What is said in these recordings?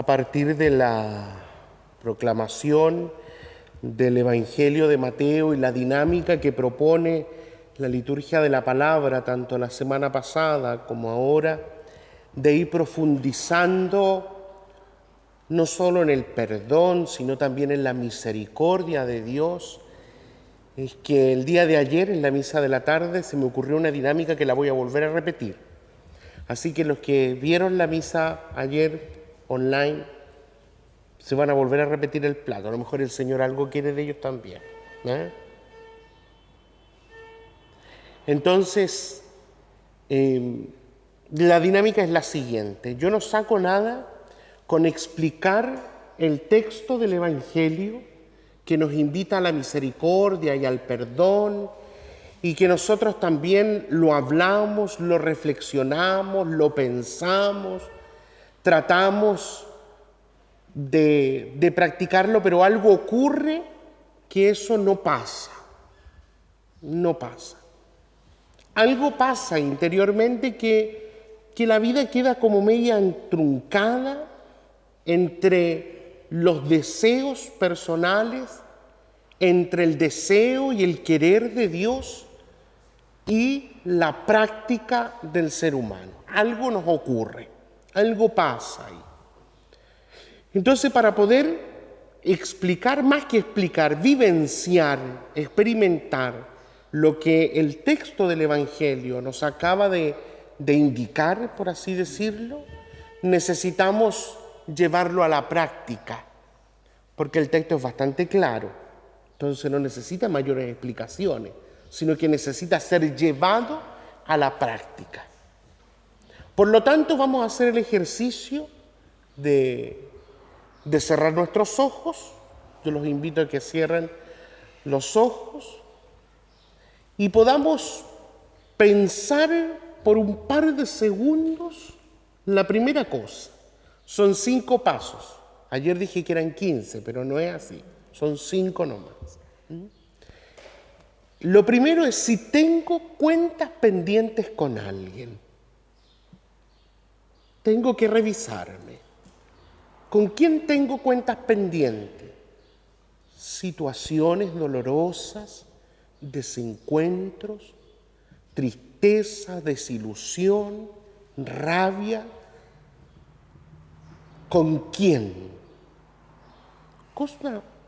a partir de la proclamación del Evangelio de Mateo y la dinámica que propone la liturgia de la palabra, tanto la semana pasada como ahora, de ir profundizando no solo en el perdón, sino también en la misericordia de Dios. Es que el día de ayer, en la misa de la tarde, se me ocurrió una dinámica que la voy a volver a repetir. Así que los que vieron la misa ayer online, se van a volver a repetir el plato. A lo mejor el Señor algo quiere de ellos también, ¿eh? Entonces, la dinámica es la siguiente. Yo no saco nada con explicar el texto del Evangelio que nos invita a la misericordia y al perdón, y que nosotros también lo hablamos, lo reflexionamos, lo pensamos, tratamos de practicarlo, pero algo ocurre que eso no pasa. Algo pasa interiormente que la vida queda como media entruncada entre los deseos personales, entre el deseo y el querer de Dios y la práctica del ser humano. Algo nos ocurre, algo pasa ahí. Entonces, para poder explicar, más que explicar, vivenciar, experimentar lo que el texto del Evangelio nos acaba de indicar, por así decirlo, necesitamos llevarlo a la práctica, porque el texto es bastante claro, entonces no necesita mayores explicaciones, sino que necesita ser llevado a la práctica. Por lo tanto, vamos a hacer el ejercicio de cerrar nuestros ojos. Yo los invito a que cierren los ojos y podamos pensar por un par de segundos la primera cosa. Son 5 pasos. Ayer dije que eran 15, pero no es así. Son 5 nomás. Lo primero es si tengo cuentas pendientes con alguien. Tengo que revisarme. ¿Con quién tengo cuentas pendientes? Situaciones dolorosas, desencuentros, tristeza, desilusión, rabia. ¿Con quién?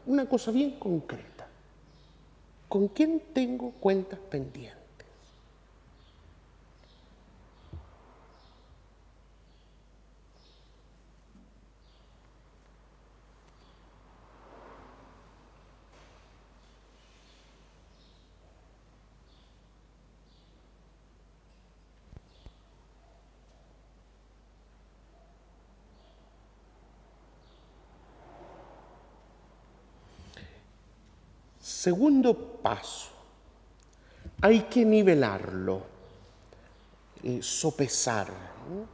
Una cosa bien concreta. ¿Con quién tengo cuentas pendientes? Segundo paso, hay que nivelarlo, sopesar, ¿no?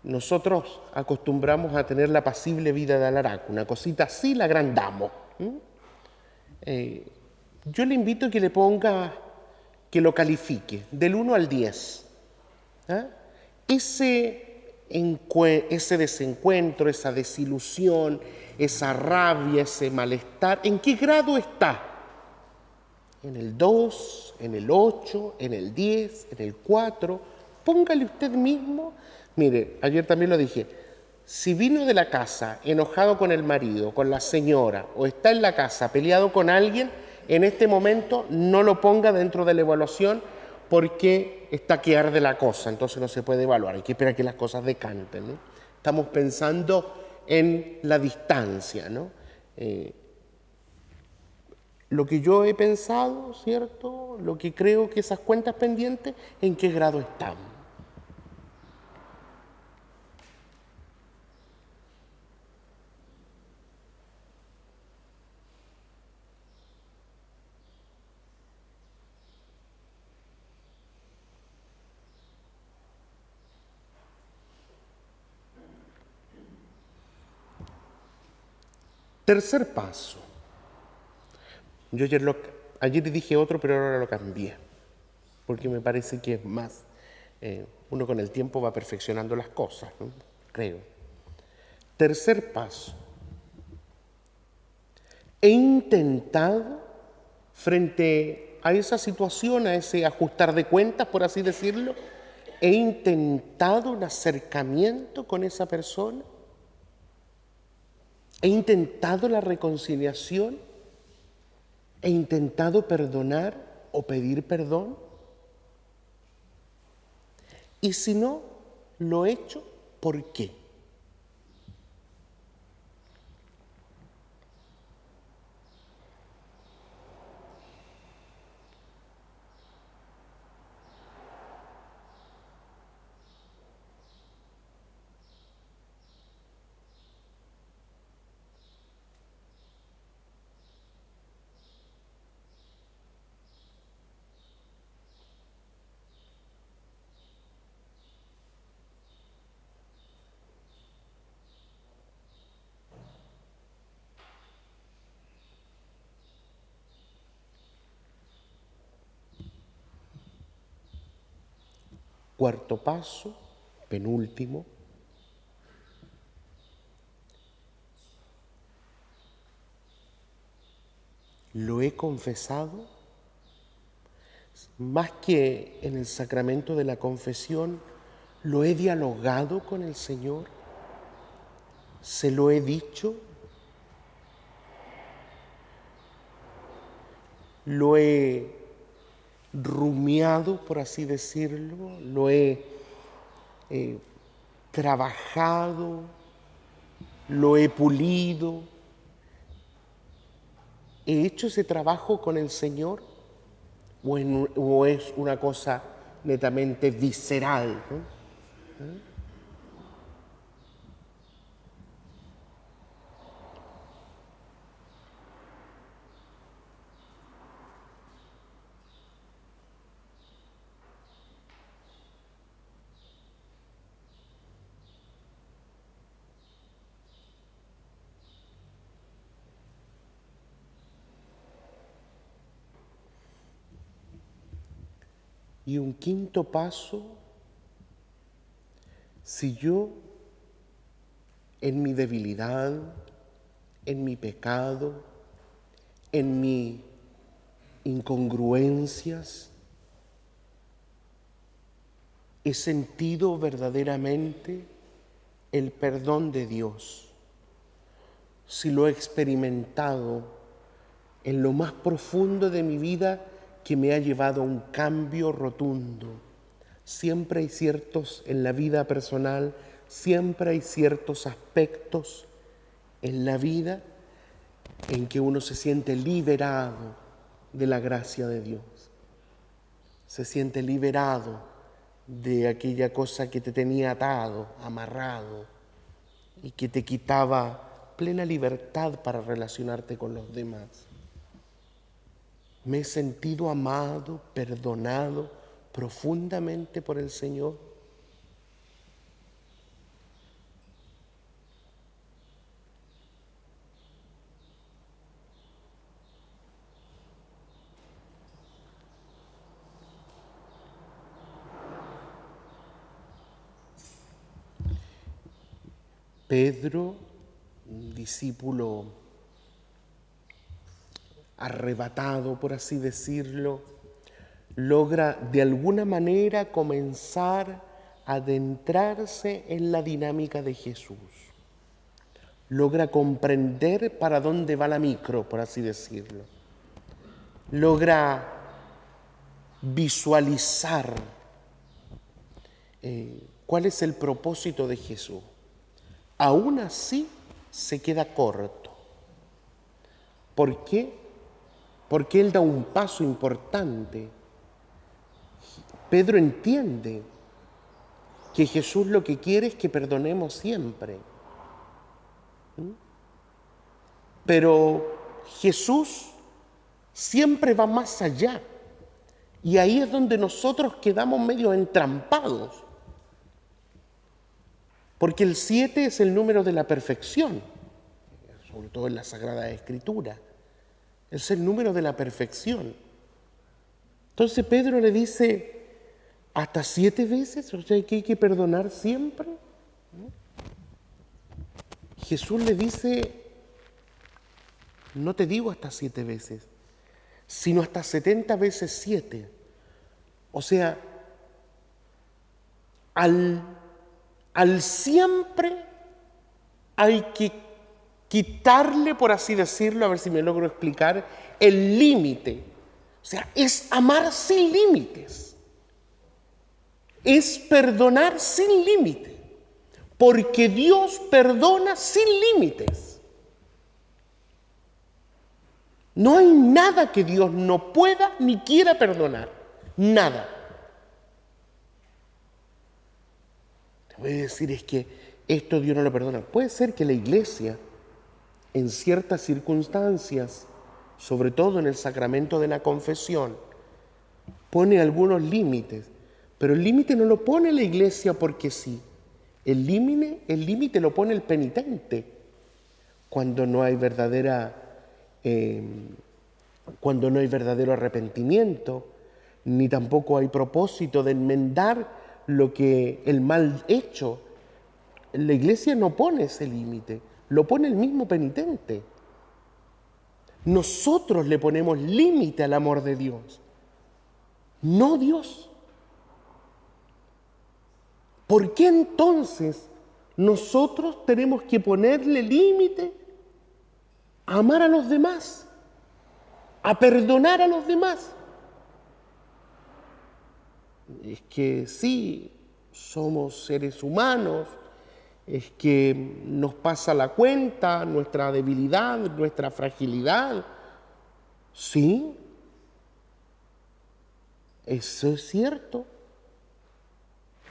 Nosotros acostumbramos a tener la apacible vida de Alaraco, una cosita así la agrandamos. Yo le invito a que le ponga, que lo califique del 1 al 10. Ese desencuentro, esa desilusión, esa rabia, ese malestar, ¿en qué grado está? En el 2, en el 8, en el 10, en el 4. Póngale usted mismo. Mire, ayer también lo dije. Si vino de la casa enojado con el marido, con la señora, o está en la casa peleado con alguien, en este momento no lo ponga dentro de la evaluación porque está que arde la cosa, entonces no se puede evaluar. Hay que esperar que las cosas decanten, ¿no? Estamos pensando en la distancia, ¿no? Lo que yo he pensado, ¿cierto? Lo que creo que esas cuentas pendientes, ¿en qué grado están? Tercer paso. Yo ayer dije otro, pero ahora lo cambié, porque me parece que es más, uno con el tiempo va perfeccionando las cosas, ¿no? Creo. Tercer paso. He intentado, frente a esa situación, a ese ajustar de cuentas, por así decirlo, he intentado un acercamiento con esa persona. He intentado la reconciliación. He intentado perdonar o pedir perdón. Y si no lo he hecho, ¿por qué? Cuarto paso, penúltimo. Lo he confesado. Más que en el sacramento de la confesión, lo he dialogado con el Señor. Se lo he dicho. Lo he rumiado, por así decirlo. Lo he trabajado. Lo he pulido. ¿He hecho ese trabajo con el Señor? ¿O es una cosa netamente visceral, ¿no? Y un quinto paso, si yo en mi debilidad, en mi pecado, en mis incongruencias, he sentido verdaderamente el perdón de Dios, si lo he experimentado en lo más profundo de mi vida, que me ha llevado a un cambio rotundo. Siempre hay en la vida personal, siempre hay ciertos aspectos en la vida en que uno se siente liberado de la gracia de Dios. Se siente liberado de aquella cosa que te tenía atado, amarrado, y que te quitaba plena libertad para relacionarte con los demás. Me he sentido amado, perdonado profundamente por el Señor. Pedro, un discípulo arrebatado, por así decirlo, logra de alguna manera comenzar a adentrarse en la dinámica de Jesús. Logra comprender para dónde va la micro, por así decirlo. Logra visualizar cuál es el propósito de Jesús. Aún así se queda corto. ¿Por qué? Porque él da un paso importante. Pedro entiende que Jesús lo que quiere es que perdonemos siempre. Pero Jesús siempre va más allá. Y ahí es donde nosotros quedamos medio entrampados. Porque el 7 es el número de la perfección, sobre todo en la Sagrada Escritura. Es el número de la perfección. Entonces Pedro le dice, ¿hasta 7 veces? O sea, que hay que perdonar siempre. Jesús le dice, no te digo hasta 7 veces, sino hasta 70 veces 7. O sea, al siempre hay que quitarle, por así decirlo, a ver si me logro explicar, el límite. O sea, es amar sin límites. Es perdonar sin límite. Porque Dios perdona sin límites. No hay nada que Dios no pueda ni quiera perdonar. Nada. Te voy a decir, es que esto Dios no lo perdona. Puede ser que la iglesia, en ciertas circunstancias, sobre todo en el sacramento de la confesión, pone algunos límites. Pero el límite no lo pone la iglesia porque sí. El límite lo pone el penitente cuando no hay verdadero arrepentimiento, ni tampoco hay propósito de enmendar el mal hecho. La iglesia no pone ese límite, lo pone el mismo penitente. Nosotros le ponemos límite al amor de Dios, no Dios. ¿Por qué entonces nosotros tenemos que ponerle límite a amar a los demás, a perdonar a los demás? Es que sí, somos seres humanos, es que nos pasa la cuenta, nuestra debilidad, nuestra fragilidad. Sí, eso es cierto.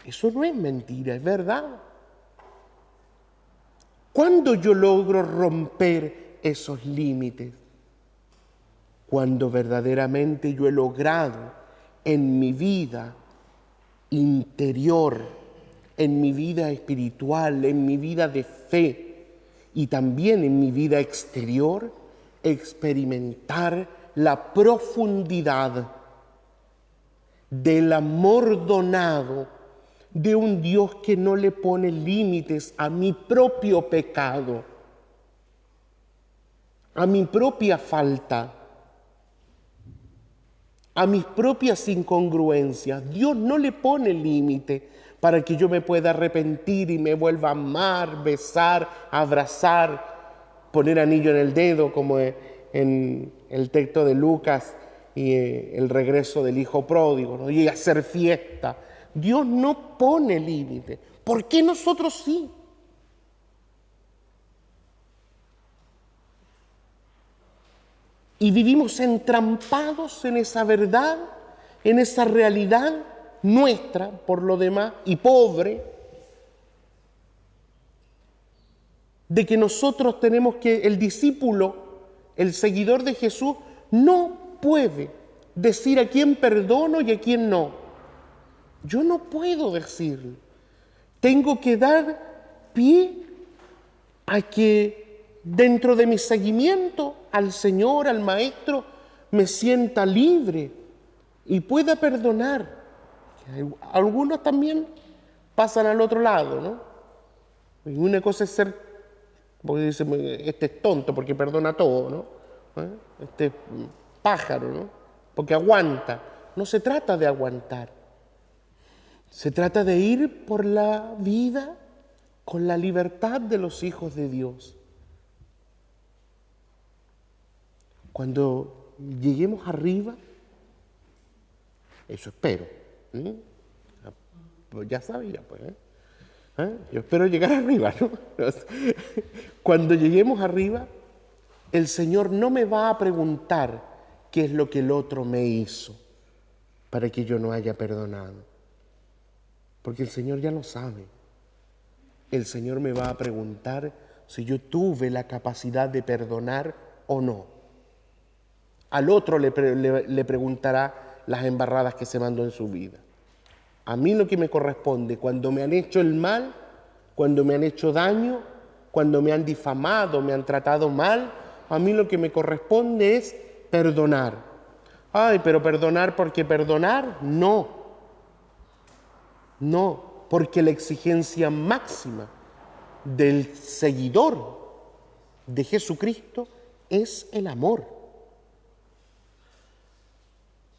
Eso no es mentira, es verdad. ¿Cuándo yo logro romper esos límites? Cuando verdaderamente yo he logrado en mi vida interior, en mi vida espiritual, en mi vida de fe y también en mi vida exterior, experimentar la profundidad del amor donado de un Dios que no le pone límites a mi propio pecado, a mi propia falta, a mis propias incongruencias. Dios no le pone límite para que yo me pueda arrepentir y me vuelva a amar, besar, abrazar, poner anillo en el dedo, como en el texto de Lucas y el regreso del hijo pródigo, ¿no? Y hacer fiesta. Dios no pone límite. ¿Por qué nosotros sí? Y vivimos entrampados en esa verdad, en esa realidad nuestra, por lo demás, y pobre, de que nosotros tenemos que, el discípulo, el seguidor de Jesús, no puede decir a quién perdono y a quién no. Yo no puedo decirlo. Tengo que dar pie a que dentro de mi seguimiento al Señor, al Maestro, me sienta libre y pueda perdonar. Algunos también pasan al otro lado, ¿no? Y una cosa es ser, porque dicen, este es tonto porque perdona todo, ¿no? Este es pájaro, ¿no? Porque aguanta. No se trata de aguantar. Se trata de ir por la vida con la libertad de los hijos de Dios. Cuando lleguemos arriba, eso espero. Pues ya sabía, pues. Yo espero llegar arriba, ¿no? Cuando lleguemos arriba, el Señor no me va a preguntar qué es lo que el otro me hizo para que yo no haya perdonado. Porque el Señor ya lo sabe. El Señor me va a preguntar si yo tuve la capacidad de perdonar o no. Al otro le preguntará las embarradas que se mandó en su vida. A mí lo que me corresponde, cuando me han hecho el mal, cuando me han hecho daño, cuando me han difamado, me han tratado mal, a mí lo que me corresponde es perdonar. Ay, pero perdonar porque perdonar, no, porque la exigencia máxima del seguidor de Jesucristo es el amor.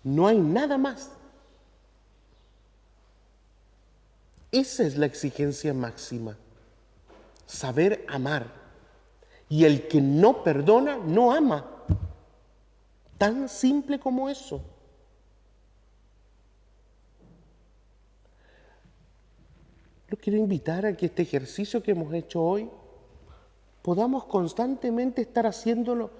No hay nada más. Esa es la exigencia máxima, saber amar. Y el que no perdona, no ama. Tan simple como eso. Lo quiero invitar a que este ejercicio que hemos hecho hoy podamos constantemente estar haciéndolo.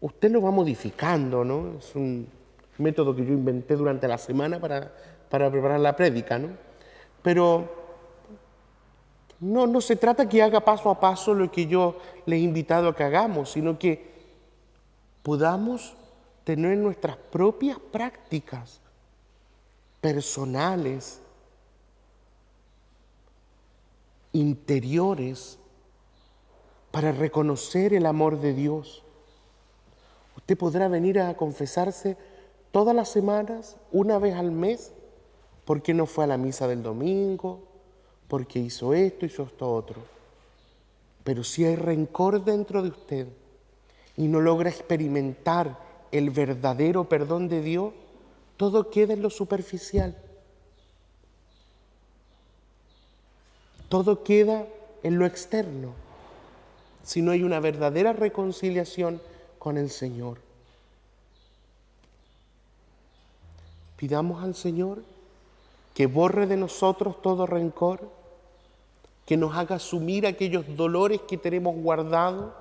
Usted lo va modificando, ¿no? Es un método que yo inventé durante la semana para preparar la prédica, ¿no? Pero no se trata que haga paso a paso lo que yo les he invitado a que hagamos, sino que podamos tener nuestras propias prácticas personales, interiores, para reconocer el amor de Dios. Usted podrá venir a confesarse todas las semanas, una vez al mes, porque no fue a la misa del domingo, porque hizo esto otro. Pero si hay rencor dentro de usted y no logra experimentar el verdadero perdón de Dios, todo queda en lo superficial. Todo queda en lo externo, si no hay una verdadera reconciliación con el Señor. Pidamos al Señor que borre de nosotros todo rencor, que nos haga asumir aquellos dolores que tenemos guardados,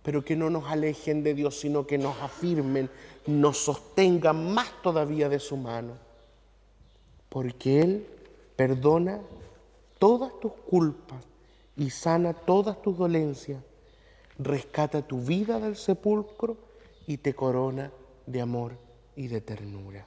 pero que no nos alejen de Dios, sino que nos afirmen, nos sostengan más todavía de su mano, porque Él perdona todas tus culpas y sana todas tus dolencias, rescata tu vida del sepulcro y te corona de amor y de ternura.